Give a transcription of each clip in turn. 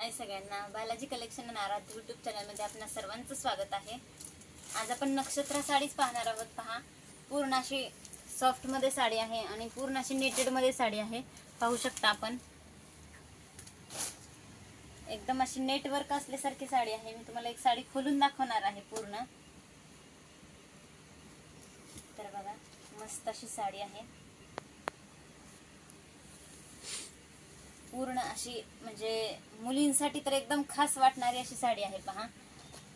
हाय सगळ्यांना, बालाजी कलेक्शन आणि आराध्य यूट्यूब चॅनलमध्ये आपल्या सर्वांचं स्वागत आहे। आज आपण नक्षत्र साडीच पाहणार आहोत। पहा, पूर्ण अशी सॉफ्ट मध्ये साडी आहे आणि पूर्ण अशी नेटेड मध्ये साडी आहे। पाहू शकता आपण, एकदम अशी नेट वर्क असल्यासारखी साडी आहे। मी तुम्हाला एक साडी खोलून दाखवणार आहे पूर्ण। तर बघा, मस्त अशी साडी आहे। पूर्ण अशी म्हणजे मुलींसाठी तर एकदम खास वाटणारी अशी साडी आहे। पहा,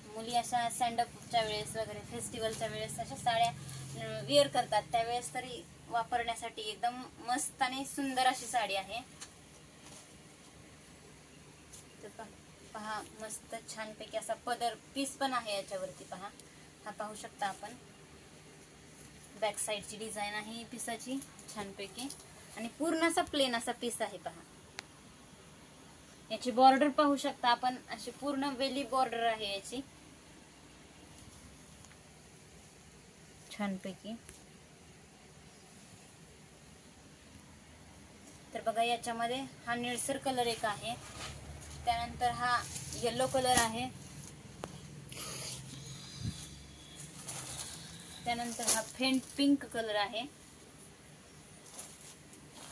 मुली अशा सँडअपच्या वेळेस वगैरे फेस्टिवलच्या वेळेस अशा साड्या वेअर करतात, त्यावेळेस तरी वापरण्यासाठी एकदम मस्त आणि सुंदर अशी साडी आहे। तर पहा, मस्त छानपैकी असा पदर पीस पण आहे याच्यावरती। पहा, हा पाहू शकता आपण, बॅक साइडची डिझाइन आहे ही पीसाची छानपैकी, आणि पूर्ण असा प्लेन असा पीस आहे। पहा, याची बॉर्डर पाहू शकता आपण, अशी पूर्ण वेली बॉर्डर आहे याची छानपैकी। तर बघा, याच्यामध्ये हा निळसर कलर एक आहे, त्यानंतर हा येलो कलर आहे, त्यानंतर हा फेंट पिंक कलर आहे,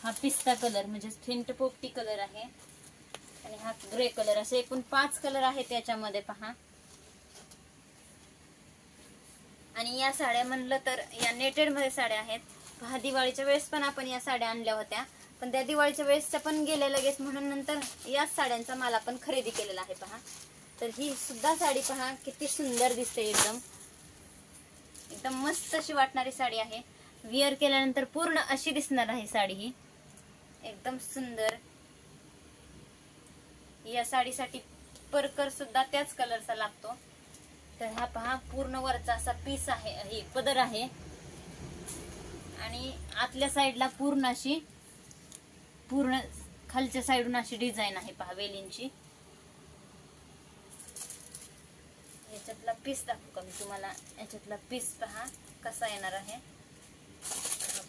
हा पिस्ता कलर म्हणजे फेंट पोपटी कलर आहे, आणि हा ग्रे कलर। असे एकूण 5 कलर आहेत याच्यामध्ये। पहा, आणि या साड्या म्हणलं तर या नेटेड मध्ये साड्या आहेत। पहा, दिवाळीच्या वेळेस पण आपण या साड्या आणल्या होत्या, पण त्या दिवाळीच्या वेळेसच्या पण गेल्या लगेच, म्हणून नंतर याच साड्यांचा माल आपण खरेदी केलेला आहे। पहा, तर ही सुद्धा साडी पहा किती सुंदर दिसते, एकदम एकदम मस्त अशी वाटणारी साडी आहे। विअर केल्यानंतर पूर्ण अशी दिसणार आहे साडी ही, एकदम सुंदर। या साडीसाठी परकर सुद्धा त्याच कलरचा लागतो। तर हा पहा, पूर्ण वरचा असा पीस आहे, हे पदर आहे, आणि आतल्या साइडला पूर्ण अशी पूर्ण खालच्या साइडून अशी डिझाइन आहे। पहा, वेलींची। याच्यातला पीस दाखवू का मी तुम्हाला? याच्यातला पीस पहा कसा येणार आहे,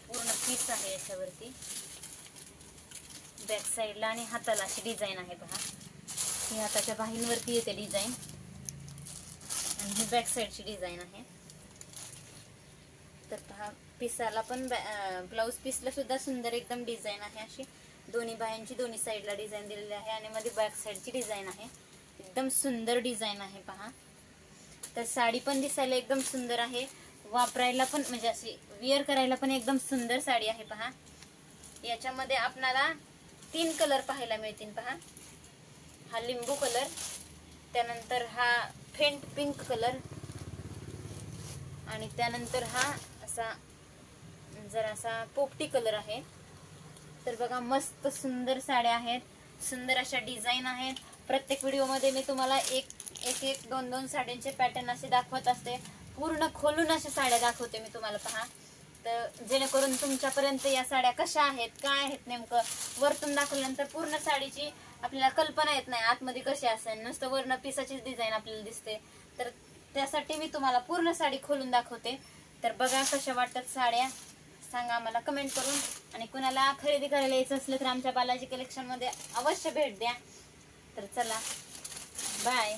पूर्ण पीस आहे याच्यावरती, बॅक साइडला आणि हाताला अशी डिझाइन आहे। पहा, ही हाताच्या बाहींवरती येते डिझाइन, आणि ही बॅक साइडची डिझाइन आहे। तर पहा, पिसाला पण ब्लाउज पीसला सुद्धा सुंदर एकदम डिझाइन आहे, अशी दोन्ही बाह्यांची दोन्ही साइडला डिझाइन दिलेली आहे, आणि मध्ये बॅक साइडची डिझाइन आहे। एकदम सुंदर डिझाइन आहे। पहा, तर साडी पण दिसायला एकदम सुंदर आहे, वापरायला पण म्हणजे अशी विअर करायला पण एकदम सुंदर साडी आहे। पहा, याच्यामध्ये आपल्याला 3 कलर पाहायला मिळतील। पहा, हा लिंबू कलर, त्यानंतर हा फेंट पिंक कलर, आणि त्यानंतर हा असा जरासा पोपटी कलर आहे। तर बघा, मस्त सुंदर साड्या आहेत, सुंदर अशा डिझाइन आहेत। प्रत्येक व्हिडिओ मध्ये मी तुम्हाला एक 2 साड्यांचे पॅटर्न असे दाखवत असते, पूर्ण खोलून अशा साड्या दाखवते मी तुम्हाला। पहा, तर जेणेकरून तुमच्यापर्यंत या साड्या कशा आहेत, काय आहेत, नेमकं वरतून दाखवल्यानंतर पूर्ण साडीची आपल्याला कल्पना येत नाही आतमध्ये कशी असेल, नुसतं वरनं पिसाचीच डिझाइन आपल्याला दिसते। तर त्यासाठी मी तुम्हाला पूर्ण साडी खोलून दाखवते। तर बघा कशा वाटतात साड्या, सांगा मला कमेंट करून, आणि कुणाला खरेदी करायला यायचं असलं तर आमच्या बालाजी कलेक्शन मध्ये अवश्य भेट द्या। तर चला, बाय।